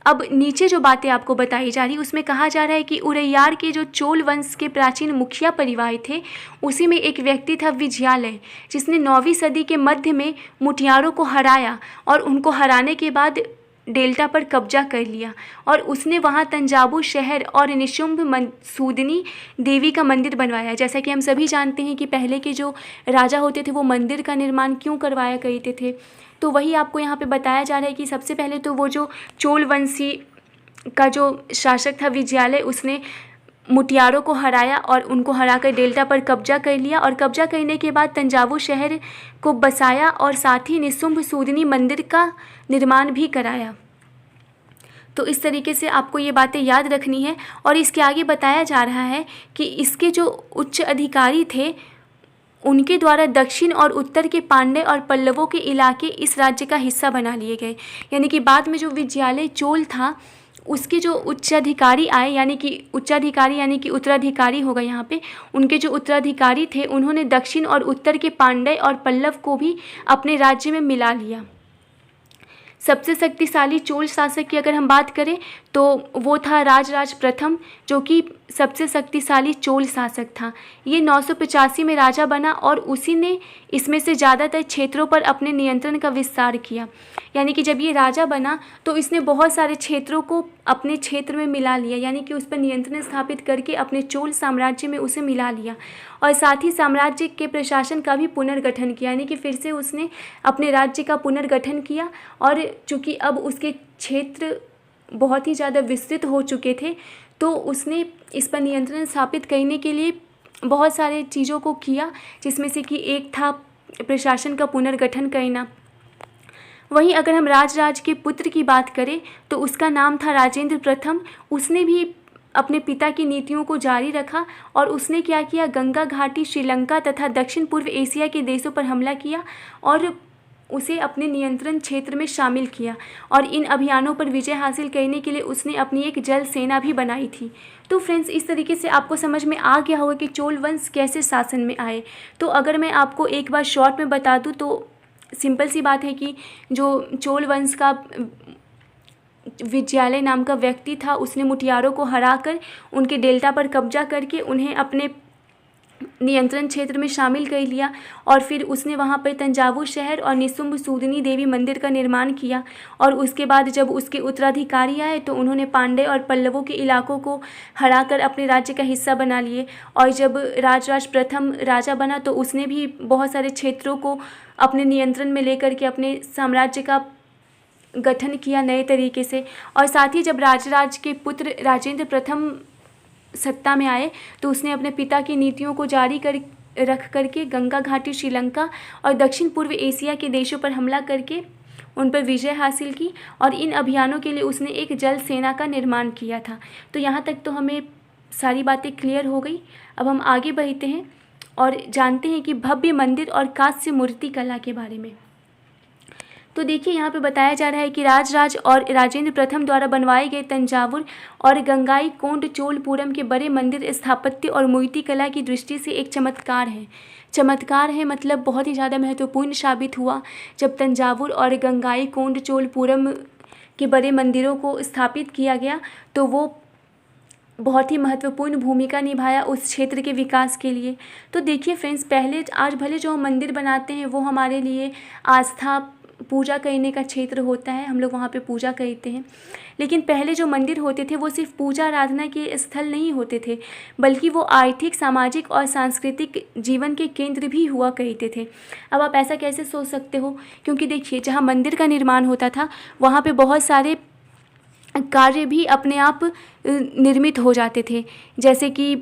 अब नीचे जो बातें आपको बताई जा रही उसमें कहा जा रहा है कि उरैयार के जो चोल वंश के प्राचीन मुखिया परिवार थे उसी में एक व्यक्ति था विजयालय, जिसने 9वीं सदी के मध्य में मुटियारों को हराया और उनको हराने के बाद डेल्टा पर कब्जा कर लिया। और उसने वहाँ तंजावुर शहर और निशुंभ सूदनी देवी का मंदिर बनवाया। जैसा कि हम सभी जानते हैं कि पहले के जो राजा होते थे वो मंदिर का निर्माण क्यों करवाया करते थे, तो वही आपको यहाँ पे बताया जा रहा है कि सबसे पहले तो वो जो चोल वंशी का जो शासक था विजयालय, उसने मुटियारों को हराया और उनको हराकर डेल्टा पर कब्जा कर लिया। और कब्जा करने के बाद तंजावुर शहर को बसाया और साथ ही निशुंभ सूदनी मंदिर का निर्माण भी कराया। तो इस तरीके से आपको ये बातें याद रखनी है। और इसके आगे बताया जा रहा है कि इसके जो उच्च अधिकारी थे उनके द्वारा दक्षिण और उत्तर के पांड्य और पल्लवों के इलाके इस राज्य का हिस्सा बना लिए गए। यानी कि बाद में जो विजयालय चोल था उसके जो उच्चाधिकारी आए, यानी कि उच्चाधिकारी यानी कि उत्तराधिकारी होगा यहाँ पे, उनके जो उत्तराधिकारी थे उन्होंने दक्षिण और उत्तर के पांड्य और पल्लव को भी अपने राज्य में मिला लिया। सबसे शक्तिशाली चोल शासक की अगर हम बात करें तो वो था राजराज प्रथम, जो कि सबसे शक्तिशाली चोल शासक था। ये 985 में राजा बना और उसी ने इसमें से ज़्यादातर क्षेत्रों पर अपने नियंत्रण का विस्तार किया। यानी कि जब ये राजा बना तो इसने बहुत सारे क्षेत्रों को अपने क्षेत्र में मिला लिया, यानी कि उस पर नियंत्रण स्थापित करके अपने चोल साम्राज्य में उसे मिला लिया। और साथ ही साम्राज्य के प्रशासन का भी पुनर्गठन किया, यानी कि फिर से उसने अपने राज्य का पुनर्गठन किया। और चूँकि अब उसके क्षेत्र बहुत ही ज़्यादा विस्तृत हो चुके थे तो उसने इस पर नियंत्रण स्थापित करने के लिए बहुत सारे चीज़ों को किया, जिसमें से कि एक था प्रशासन का पुनर्गठन करना। वहीं अगर हम राजराज के पुत्र की बात करें तो उसका नाम था राजेंद्र प्रथम। उसने भी अपने पिता की नीतियों को जारी रखा और उसने क्या किया, गंगा घाटी, श्रीलंका तथा दक्षिण पूर्व एशिया के देशों पर हमला किया और उसे अपने नियंत्रण क्षेत्र में शामिल किया। और इन अभियानों पर विजय हासिल करने के लिए उसने अपनी एक जल सेना भी बनाई थी। तो फ्रेंड्स, इस तरीके से आपको समझ में आ गया होगा कि चोल वंश कैसे शासन में आए। तो अगर मैं आपको एक बार शॉर्ट में बता दूं तो सिंपल सी बात है कि जो चोल वंश का विजयालय नाम का व्यक्ति था उसने मुटियारों को हराकर उनके डेल्टा पर कब्जा करके उन्हें अपने नियंत्रण क्षेत्र में शामिल कर लिया। और फिर उसने वहाँ पर तंजावुर शहर और निशुंभ सूदनी देवी मंदिर का निर्माण किया। और उसके बाद जब उसके उत्तराधिकारी आए तो उन्होंने पांड्य और पल्लवों के इलाकों को हराकर अपने राज्य का हिस्सा बना लिए। और जब राजराज प्रथम राजा बना तो उसने भी बहुत सारे क्षेत्रों को अपने नियंत्रण में लेकर के अपने साम्राज्य का गठन किया नए तरीके से। और साथ ही जब राजराज के पुत्र राजेंद्र प्रथम सत्ता में आए तो उसने अपने पिता की नीतियों को जारी रख करके गंगा घाटी, श्रीलंका और दक्षिण पूर्व एशिया के देशों पर हमला करके उन पर विजय हासिल की। और इन अभियानों के लिए उसने एक जल सेना का निर्माण किया था। तो यहाँ तक तो हमें सारी बातें क्लियर हो गई। अब हम आगे बढ़ते हैं और जानते हैं कि भव्य मंदिर और कांस्य मूर्ति कला के बारे में। तो देखिए यहाँ पे बताया जा रहा है कि राजराज और राजेंद्र प्रथम द्वारा बनवाए गए तंजावुर और गंगाई कोंड चोलपुरम के बड़े मंदिर स्थापत्य और मूर्ति कला की दृष्टि से एक चमत्कार है। चमत्कार है मतलब बहुत ही ज़्यादा महत्वपूर्ण साबित हुआ जब तंजावुर और गंगाई कोंड चोलपुरम के बड़े मंदिरों को स्थापित किया गया, तो वो बहुत ही महत्वपूर्ण भूमिका निभाया उस क्षेत्र के विकास के लिए। तो देखिए फ्रेंड्स, पहले आज भले जो हम मंदिर बनाते हैं वो हमारे लिए आस्था पूजा करने का क्षेत्र होता है, हम लोग वहाँ पे पूजा करते हैं, लेकिन पहले जो मंदिर होते थे वो सिर्फ पूजा आराधना के स्थल नहीं होते थे, बल्कि वो आर्थिक, सामाजिक और सांस्कृतिक जीवन के केंद्र भी हुआ करते थे। अब आप ऐसा कैसे सोच सकते हो, क्योंकि देखिए जहाँ मंदिर का निर्माण होता था वहाँ पे बहुत सारे कार्य भी अपने आप निर्मित हो जाते थे, जैसे कि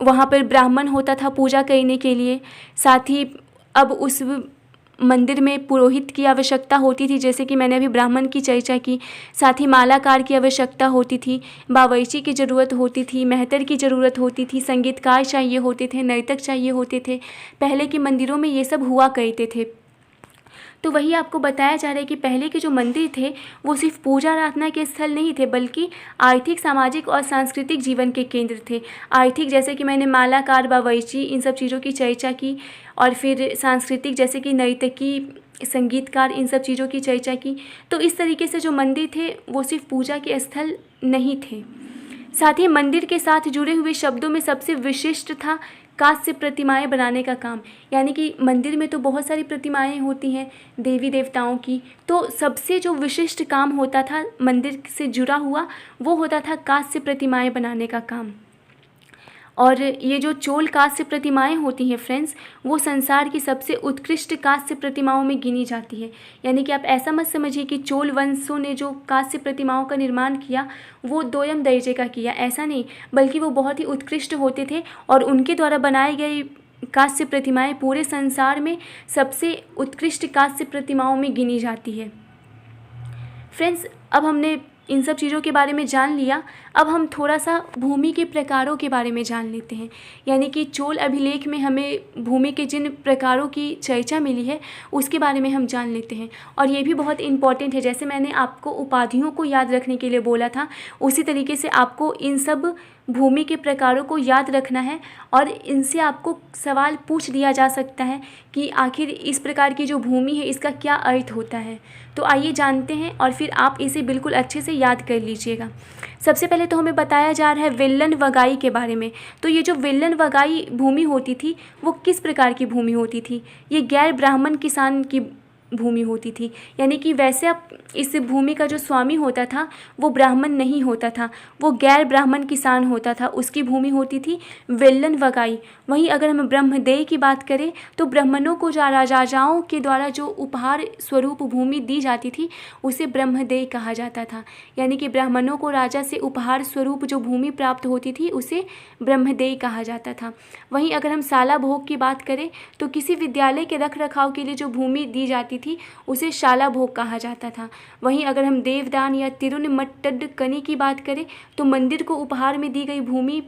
वहाँ पर ब्राह्मण होता था पूजा करने के लिए। साथ ही अब उस मंदिर में पुरोहित की आवश्यकता होती थी, जैसे कि मैंने अभी ब्राह्मण की चर्चा की। साथ ही मालाकार की आवश्यकता होती थी, बावर्ची की ज़रूरत होती थी, मेहतर की ज़रूरत होती थी, संगीतकार चाहिए होते थे, नर्तक चाहिए होते थे। पहले के मंदिरों में ये सब हुआ करते थे। तो वही आपको बताया जा रहा है कि पहले के जो मंदिर थे वो सिर्फ पूजा आराधना के स्थल नहीं थे, बल्कि आर्थिक, सामाजिक और सांस्कृतिक जीवन के केंद्र थे। आर्थिक, जैसे कि मैंने मालाकार, बावर्ची, इन सब चीज़ों की चर्चा की, और फिर सांस्कृतिक, जैसे कि नर्तकी, संगीतकार, इन सब चीज़ों की चर्चा की। तो इस तरीके से जो मंदिर थे वो सिर्फ पूजा के स्थल नहीं थे। साथ ही मंदिर के साथ जुड़े हुए शब्दों में सबसे विशिष्ट था कांस्य प्रतिमाएं बनाने का काम। यानी कि मंदिर में तो बहुत सारी प्रतिमाएं होती हैं देवी देवताओं की, तो सबसे जो विशिष्ट काम होता था मंदिर से जुड़ा हुआ, वो होता था कांस्य प्रतिमाएं बनाने का काम। और ये जो चोल कांस्य प्रतिमाएं होती हैं फ्रेंड्स, वो संसार की सबसे उत्कृष्ट कांस्य प्रतिमाओं में गिनी जाती है। यानी कि आप ऐसा मत समझिए कि चोल वंशों ने जो कांस्य प्रतिमाओं का निर्माण किया वो दोयम दर्जे का किया, ऐसा नहीं, बल्कि वो बहुत ही उत्कृष्ट होते थे और उनके द्वारा बनाए गए कांस्य प्रतिमाएं पूरे संसार में सबसे उत्कृष्ट कांस्य प्रतिमाओं में गिनी जाती है। फ्रेंड्स, अब हमने इन सब चीज़ों के बारे में जान लिया। अब हम थोड़ा सा भूमि के प्रकारों के बारे में जान लेते हैं। यानी कि चोल अभिलेख में हमें भूमि के जिन प्रकारों की चर्चा मिली है उसके बारे में हम जान लेते हैं। और ये भी बहुत इम्पॉर्टेंट है, जैसे मैंने आपको उपाधियों को याद रखने के लिए बोला था, उसी तरीके से आपको इन सब भूमि के प्रकारों को याद रखना है। और इनसे आपको सवाल पूछ दिया जा सकता है कि आखिर इस प्रकार की जो भूमि है इसका क्या अर्थ होता है। तो आइए जानते हैं और फिर आप इसे बिल्कुल अच्छे से याद कर लीजिएगा। सबसे पहले तो हमें बताया जा रहा है विल्लन वगाई के बारे में। तो ये जो विल्लन वगाई भूमि होती थी वो किस प्रकार की भूमि होती थी? ये गैर ब्राह्मण किसान की भूमि होती थी। यानी कि वैसे अब इस भूमि का जो स्वामी होता था वो ब्राह्मण नहीं होता था, वो गैर ब्राह्मण किसान होता था, उसकी भूमि होती थी विल्लन वगाई। वहीं अगर हम ब्रह्मदेय की बात करें तो ब्राह्मणों को जो राजाओं के द्वारा जो उपहार स्वरूप भूमि दी जाती थी उसे ब्रह्मदेय कहा जाता था। यानी कि ब्राह्मणों को राजा से उपहार स्वरूप जो भूमि प्राप्त होती थी उसे ब्रह्मदेय कहा जाता था। वहीं अगर हम शाला भोग की बात करें तो किसी विद्यालय के रख रखाव के लिए जो भूमि दी जाती थी उसे शाला भोग कहा जाता था। वहीं अगर हम देवदान या तिरुनिमट्टडकनी की बात करें तो मंदिर को उपहार में दी गई भूमि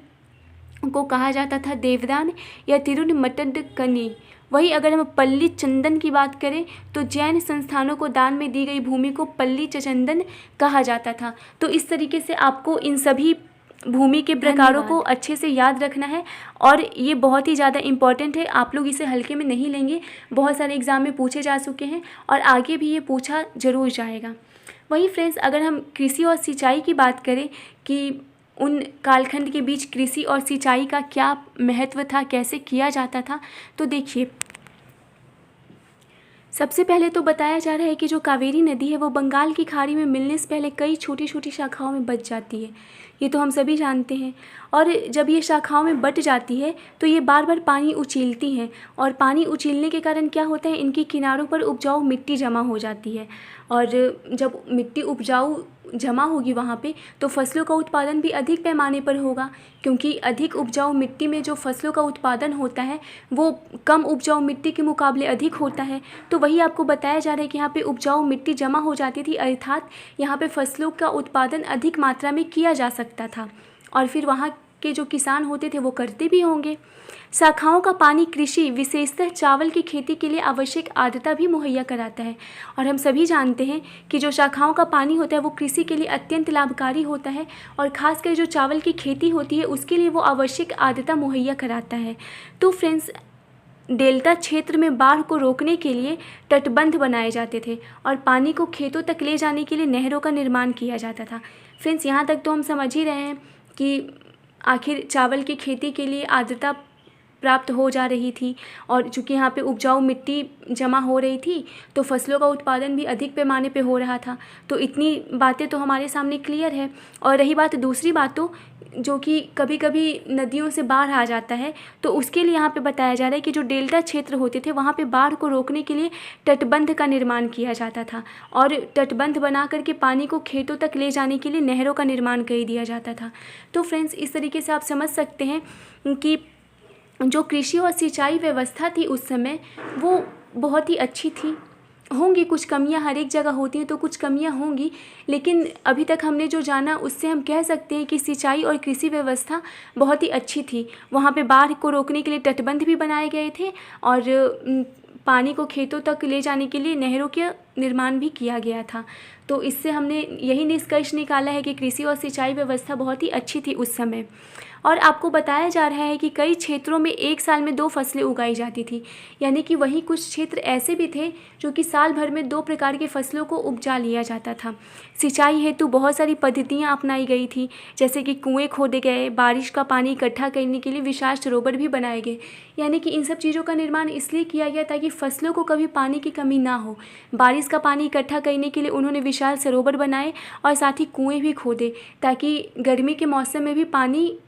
को कहा जाता था देवदान या तिरुनिमट्टडकनी। वहीं अगर हम पल्ली चंदन की बात करें तो जैन संस्थानों को दान में दी गई भूमि को पल्ली चंदन कहा जाता था। तो इस तरीके से आपको इन सभी भूमि के प्रकारों को अच्छे से याद रखना है और ये बहुत ही ज़्यादा इम्पॉर्टेंट है। आप लोग इसे हल्के में नहीं लेंगे, बहुत सारे एग्ज़ाम में पूछे जा चुके हैं और आगे भी ये पूछा ज़रूर जाएगा। वहीं फ्रेंड्स, अगर हम कृषि और सिंचाई की बात करें कि उन कालखंड के बीच कृषि और सिंचाई का क्या महत्व था, कैसे किया जाता था, तो देखिए सबसे पहले तो बताया जा रहा है कि जो कावेरी नदी है वो बंगाल की खाड़ी में मिलने से पहले कई छोटी छोटी शाखाओं में बँट जाती है। ये तो हम सभी जानते हैं। और जब ये शाखाओं में बँट जाती है तो ये बार बार पानी उछीलती हैं और पानी उछीलने के कारण क्या होता है, इनके किनारों पर उपजाऊ मिट्टी जमा हो जाती है। और जब मिट्टी उपजाऊ जमा होगी वहाँ पे तो फसलों का उत्पादन भी अधिक पैमाने पर होगा, क्योंकि अधिक उपजाऊ मिट्टी में जो फसलों का उत्पादन होता है वो कम उपजाऊ मिट्टी के मुकाबले अधिक होता है। तो वही आपको बताया जा रहा है कि यहाँ पे उपजाऊ मिट्टी जमा हो जाती थी, अर्थात यहाँ पे फसलों का उत्पादन अधिक मात्रा में किया जा सकता था और फिर वहाँ के जो किसान होते थे वो करते भी होंगे। शाखाओं का पानी कृषि, विशेषतः चावल की खेती के लिए आवश्यक आर्द्रता भी मुहैया कराता है। और हम सभी जानते हैं कि जो शाखाओं का पानी होता है वो कृषि के लिए अत्यंत लाभकारी होता है और ख़ासकर जो चावल की खेती होती है उसके लिए वो आवश्यक आर्द्रता मुहैया कराता है। तो फ्रेंड्स, डेल्टा क्षेत्र में बाढ़ को रोकने के लिए तटबंध बनाए जाते थे और पानी को खेतों तक ले जाने के लिए नहरों का निर्माण किया जाता था। फ्रेंड्स, यहाँ तक तो हम समझ ही रहे हैं कि आखिर चावल की खेती के लिए आर्द्रता प्राप्त हो जा रही थी और चूँकि यहाँ पे उपजाऊ मिट्टी जमा हो रही थी तो फसलों का उत्पादन भी अधिक पैमाने पे हो रहा था। तो इतनी बातें तो हमारे सामने क्लियर है। और रही बात दूसरी बातों, जो कि कभी कभी नदियों से बाढ़ आ जाता है, तो उसके लिए यहाँ पे बताया जा रहा है कि जो डेल्टा क्षेत्र होते थे वहाँ पे बाढ़ को रोकने के लिए तटबंध का निर्माण किया जाता था और तटबंध बना करके पानी को खेतों तक ले जाने के लिए नहरों का निर्माण कर दिया जाता था। तो फ्रेंड्स, इस तरीके से आप समझ सकते हैं कि जो कृषि और सिंचाई व्यवस्था थी उस समय वो बहुत ही अच्छी थी। होंगी कुछ कमियां, हर एक जगह होती हैं तो कुछ कमियां होंगी, लेकिन अभी तक हमने जो जाना उससे हम कह सकते हैं कि सिंचाई और कृषि व्यवस्था बहुत ही अच्छी थी। वहाँ पे बाढ़ को रोकने के लिए तटबंध भी बनाए गए थे और पानी को खेतों तक ले जाने के लिए नहरों का निर्माण भी किया गया था। तो इससे हमने यही निष्कर्ष निकाला है कि कृषि और सिंचाई व्यवस्था बहुत ही अच्छी थी उस समय। और आपको बताया जा रहा है कि कई क्षेत्रों में एक साल में 2 फसलें उगाई जाती थी, यानी कि वहीं कुछ क्षेत्र ऐसे भी थे जो कि साल भर में 2 प्रकार की फसलों को उपजा लिया जाता था। सिंचाई हेतु बहुत सारी पद्धतियाँ अपनाई गई थी, जैसे कि कुएँ खोदे गए, बारिश का पानी इकट्ठा करने के लिए विशाल सरोवर भी बनाए गए। यानी कि इन सब चीज़ों का निर्माण इसलिए किया गया ताकि फसलों को कभी पानी की कमी ना हो। बारिश का पानी इकट्ठा करने के लिए उन्होंने विशाल सरोवर बनाए और साथ ही कुएँ भी खोदे, ताकि गर्मी के मौसम में भी पानी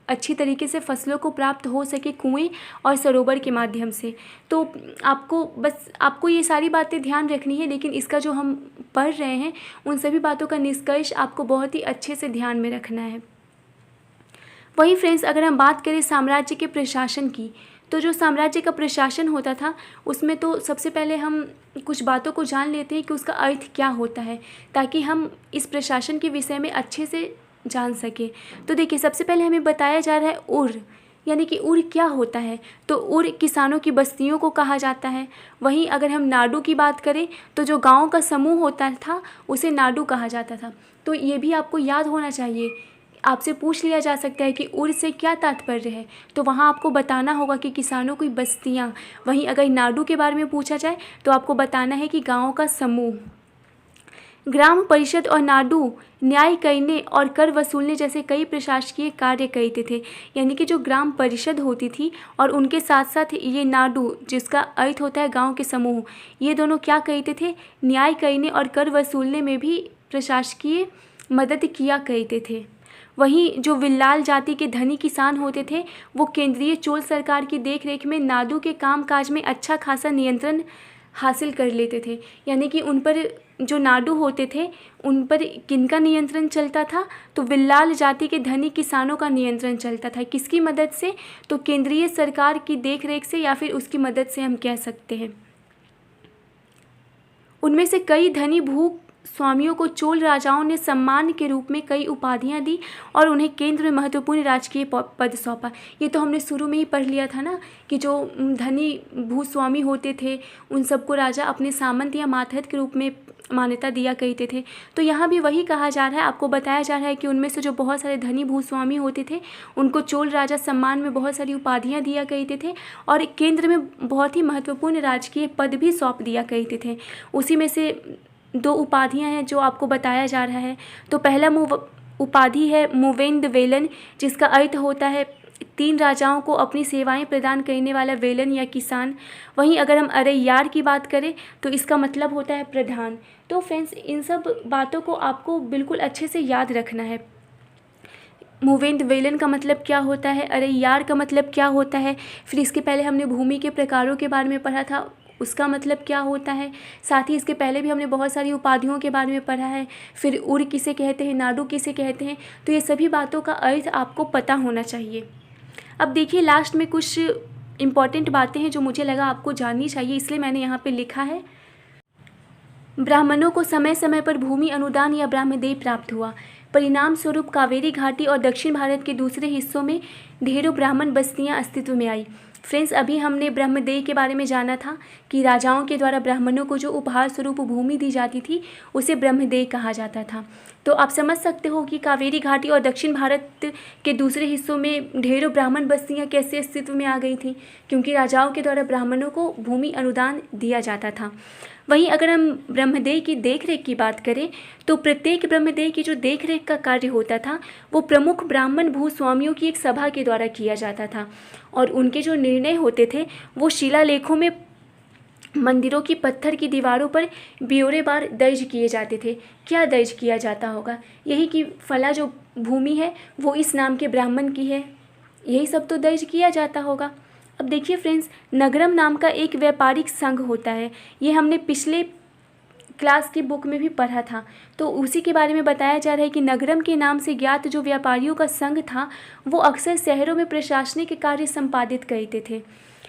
अच्छी तरीके से फसलों को प्राप्त हो सके कुएं और सरोवर के माध्यम से। तो आपको ये सारी बातें ध्यान रखनी है, लेकिन इसका जो हम पढ़ रहे हैं उन सभी बातों का निष्कर्ष आपको बहुत ही अच्छे से ध्यान में रखना है। वहीं फ्रेंड्स, अगर हम बात करें साम्राज्य के प्रशासन की, तो जो साम्राज्य का प्रशासन होता था उसमें तो सबसे पहले हम कुछ बातों को जान लेते हैं कि उसका अर्थ क्या होता है, ताकि हम इस प्रशासन के विषय में अच्छे से जान सके। तो देखिए, सबसे पहले हमें बताया जा रहा है उर, यानी कि उर क्या होता है। तो उर किसानों की बस्तियों को कहा जाता है। वहीं अगर हम नाडू की बात करें तो जो गाँव का समूह होता था उसे नाडू कहा जाता था। तो ये भी आपको याद होना चाहिए। आपसे पूछ लिया जा सकता है कि उर से क्या तात्पर्य है, तो वहाँ आपको बताना होगा कि किसानों की बस्तियाँ। वहीं अगर नाडू के बारे में पूछा जाए तो आपको बताना है कि गाँव का समूह। ग्राम परिषद और नाडू न्याय करने और कर वसूलने जैसे कई प्रशासकीय कार्य करते थे। यानी कि जो ग्राम परिषद होती थी और उनके साथ साथ ये नाडू, जिसका अर्थ होता है गांव के समूह, ये दोनों क्या करते थे, न्याय करने और कर वसूलने में भी प्रशासकीय मदद किया करते थे। वहीं जो विल्लाल जाति के धनी किसान होते थे वो केंद्रीय चोल सरकार की देखरेख में नाडू के कामकाज में अच्छा खासा नियंत्रण हासिल कर लेते थे। यानी कि उन पर, जो नाडू होते थे उन पर किनका नियंत्रण चलता था, तो विल्लाल जाति के धनी किसानों का नियंत्रण चलता था। किसकी मदद से, तो केंद्रीय सरकार की देखरेख से या फिर उसकी मदद से हम कह सकते हैं। उनमें से कई धनी भू स्वामियों को चोल राजाओं ने सम्मान के रूप में कई उपाधियां दी और उन्हें केंद्र में महत्वपूर्ण राजकीय पद सौंपा। ये तो हमने शुरू में ही पढ़ लिया था ना कि जो धनी भूस्वामी होते थे उन सबको राजा अपने सामंत या मातहत के रूप में मान्यता दिया करते थे। तो यहाँ भी वही कहा जा रहा है, आपको बताया जा रहा है कि उनमें से जो बहुत सारे धनी भूस्वामी होते थे उनको चोल राजा सम्मान में बहुत सारी उपाधियाँ दिया करते थे और केंद्र में बहुत ही महत्वपूर्ण राजकीय पद भी सौंप दिया करते थे। उसी में से 2 उपाधियां हैं जो आपको बताया जा रहा है। तो पहला उपाधि है मूवेंद वेलन, जिसका अर्थ होता है 3 राजाओं को अपनी सेवाएं प्रदान करने वाला वेलन या किसान। वहीं अगर हम अरैयार की बात करें तो इसका मतलब होता है प्रधान। तो फ्रेंड्स, इन सब बातों को आपको बिल्कुल अच्छे से याद रखना है। मूवेंद वेलन का मतलब क्या होता है, अरैयार का मतलब क्या होता है, फिर इसके पहले हमने भूमि के प्रकारों के बारे में पढ़ा था, उसका मतलब क्या होता है। साथ ही इसके पहले भी हमने बहुत सारी उपाधियों के बारे में पढ़ा है। फिर उर किसे कहते हैं, नाडू किसे कहते हैं, तो ये सभी बातों का अर्थ आपको पता होना चाहिए। अब देखिए, लास्ट में कुछ इम्पॉर्टेंट बातें हैं जो मुझे लगा आपको जाननी चाहिए, इसलिए मैंने यहाँ पे लिखा है। ब्राह्मणों को समय समय पर भूमि अनुदान या ब्राह्मदेय प्राप्त हुआ। परिणाम स्वरूप कावेरी घाटी और दक्षिण भारत के दूसरे हिस्सों में ढेरों ब्राह्मण बस्तियां अस्तित्व में आई। फ्रेंड्स, अभी हमने ब्रह्मदेय के बारे में जाना था कि राजाओं के द्वारा ब्राह्मणों को जो उपहार स्वरूप भूमि दी जाती थी उसे ब्रह्मदेय कहा जाता था। तो आप समझ सकते हो कि कावेरी घाटी और दक्षिण भारत के दूसरे हिस्सों में ढेरों ब्राह्मण बस्तियां कैसे अस्तित्व में आ गई थी, क्योंकि राजाओं के द्वारा ब्राह्मणों को भूमि अनुदान दिया जाता था। वहीं अगर हम ब्रह्मदेय की देखरेख की बात करें तो प्रत्येक ब्रह्मदेय की जो देखरेख का कार्य होता था वो प्रमुख ब्राह्मण भूस्वामियों की एक सभा के द्वारा किया जाता था और उनके जो निर्णय होते थे वो शिलालेखों में मंदिरों की पत्थर की दीवारों पर ब्यौरेवार दर्ज किए जाते थे। क्या दर्ज किया जाता होगा, यही कि फला जो भूमि है वो इस नाम के ब्राह्मण की है, यही सब तो दर्ज किया जाता होगा। अब देखिए फ्रेंड्स, नगरम नाम का एक व्यापारिक संघ होता है, ये हमने पिछले क्लास की बुक में भी पढ़ा था। तो उसी के बारे में बताया जा रहा है कि नगरम के नाम से ज्ञात जो व्यापारियों का संघ था वो अक्सर शहरों में प्रशासनिक कार्य संपादित करते थे।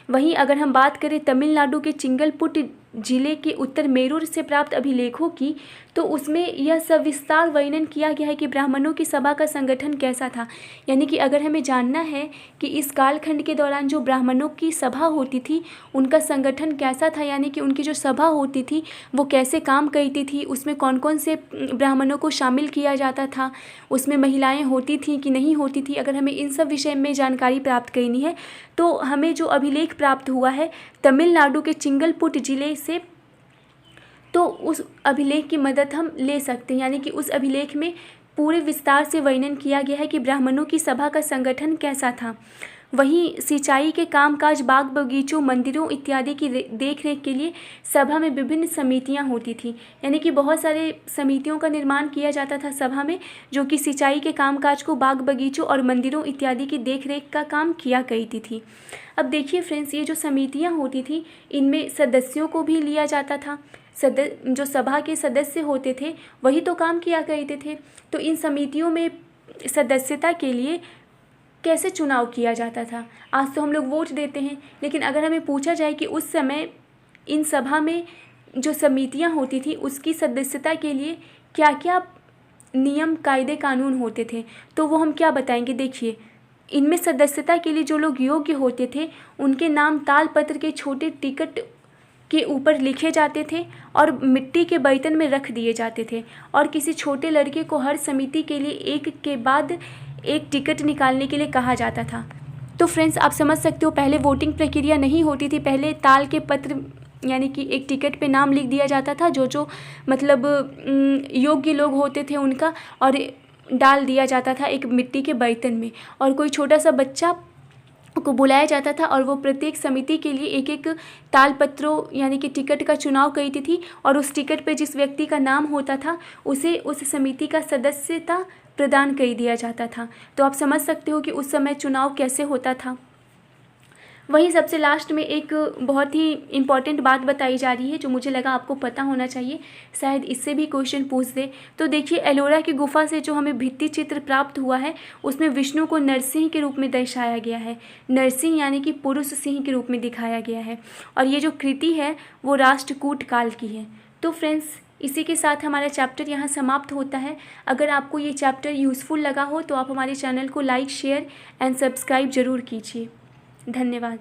वहीं अगर हम बात करें तमिलनाडु के चिंगलपुट जिले के उत्तर मेरूर से प्राप्त अभिलेखों की, तो उसमें यह सविस्तार वर्णन किया गया है कि ब्राह्मणों की सभा का संगठन कैसा था। यानी कि अगर हमें जानना है कि इस कालखंड के दौरान जो ब्राह्मणों की सभा होती थी उनका संगठन कैसा था, यानी कि उनकी जो सभा होती थी वो कैसे काम करती थी, उसमें कौन कौन से ब्राह्मणों को शामिल किया जाता था, उसमें महिलाएं होती थी कि नहीं होती थी, अगर हमें इन सब विषय में जानकारी प्राप्त करनी है तो हमें जो अभिलेख प्राप्त हुआ है तमिलनाडु के चिंगलपुट जिले से, तो उस अभिलेख की मदद हम ले सकते हैं। यानी कि उस अभिलेख में पूरे विस्तार से वर्णन किया गया है कि ब्राह्मणों की सभा का संगठन कैसा था। वहीं सिंचाई के कामकाज, बाग बगीचों, मंदिरों इत्यादि की देख रेख के लिए सभा में विभिन्न समितियां होती थी। यानी कि बहुत सारे समितियों का निर्माण किया जाता था सभा में, जो कि सिंचाई के कामकाज को, बाग बगीचों और मंदिरों इत्यादि की देख रेख का काम किया करती थी। अब देखिए फ्रेंड्स, ये जो समितियां होती थी इनमें सदस्यों को भी लिया जाता था। जो सभा के सदस्य होते थे वही तो काम किया करते थे। तो इन समितियों में सदस्यता के लिए कैसे चुनाव किया जाता था? आज तो हम लोग वोट देते हैं, लेकिन अगर हमें पूछा जाए कि उस समय इन सभा में जो समितियां होती थी उसकी सदस्यता के लिए क्या क्या नियम, कायदे, कानून होते थे, तो वो हम क्या बताएंगे। देखिए, इनमें सदस्यता के लिए जो लोग योग्य होते थे उनके नाम तालपत्र के छोटे टिकट के ऊपर लिखे जाते थे और मिट्टी के बर्तन में रख दिए जाते थे, और किसी छोटे लड़के को हर समिति के लिए एक के बाद एक टिकट निकालने के लिए कहा जाता था। तो फ्रेंड्स, आप समझ सकते हो पहले वोटिंग प्रक्रिया नहीं होती थी। पहले ताल के पत्र यानी कि एक टिकट पे नाम लिख दिया जाता था, जो मतलब योग्य लोग होते थे उनका, और डाल दिया जाता था एक मिट्टी के बर्तन में, और कोई छोटा सा बच्चा को बुलाया जाता था और वो प्रत्येक समिति के लिए एक एक तालपत्रों यानी कि टिकट का चुनाव करती थी, और उस टिकट पे जिस व्यक्ति का नाम होता था उसे उस समिति का सदस्यता प्रदान कर दिया जाता था। तो आप समझ सकते हो कि उस समय चुनाव कैसे होता था। वहीं सबसे लास्ट में एक बहुत ही इम्पॉर्टेंट बात बताई जा रही है जो मुझे लगा आपको पता होना चाहिए, शायद इससे भी क्वेश्चन पूछ दे। तो देखिए, एलोरा की गुफा से जो हमें भित्ति चित्र प्राप्त हुआ है उसमें विष्णु को नरसिंह के रूप में दर्शाया गया है। नरसिंह यानी कि पुरुष सिंह के रूप में दिखाया गया है, और ये जो कृति है वो राष्ट्रकूट काल की है। तो फ्रेंड्स, इसी के साथ हमारा चैप्टर यहाँ समाप्त होता है। अगर आपको ये चैप्टर यूज़फुल लगा हो तो आप हमारे चैनल को लाइक, शेयर एंड सब्सक्राइब ज़रूर कीजिए। धन्यवाद।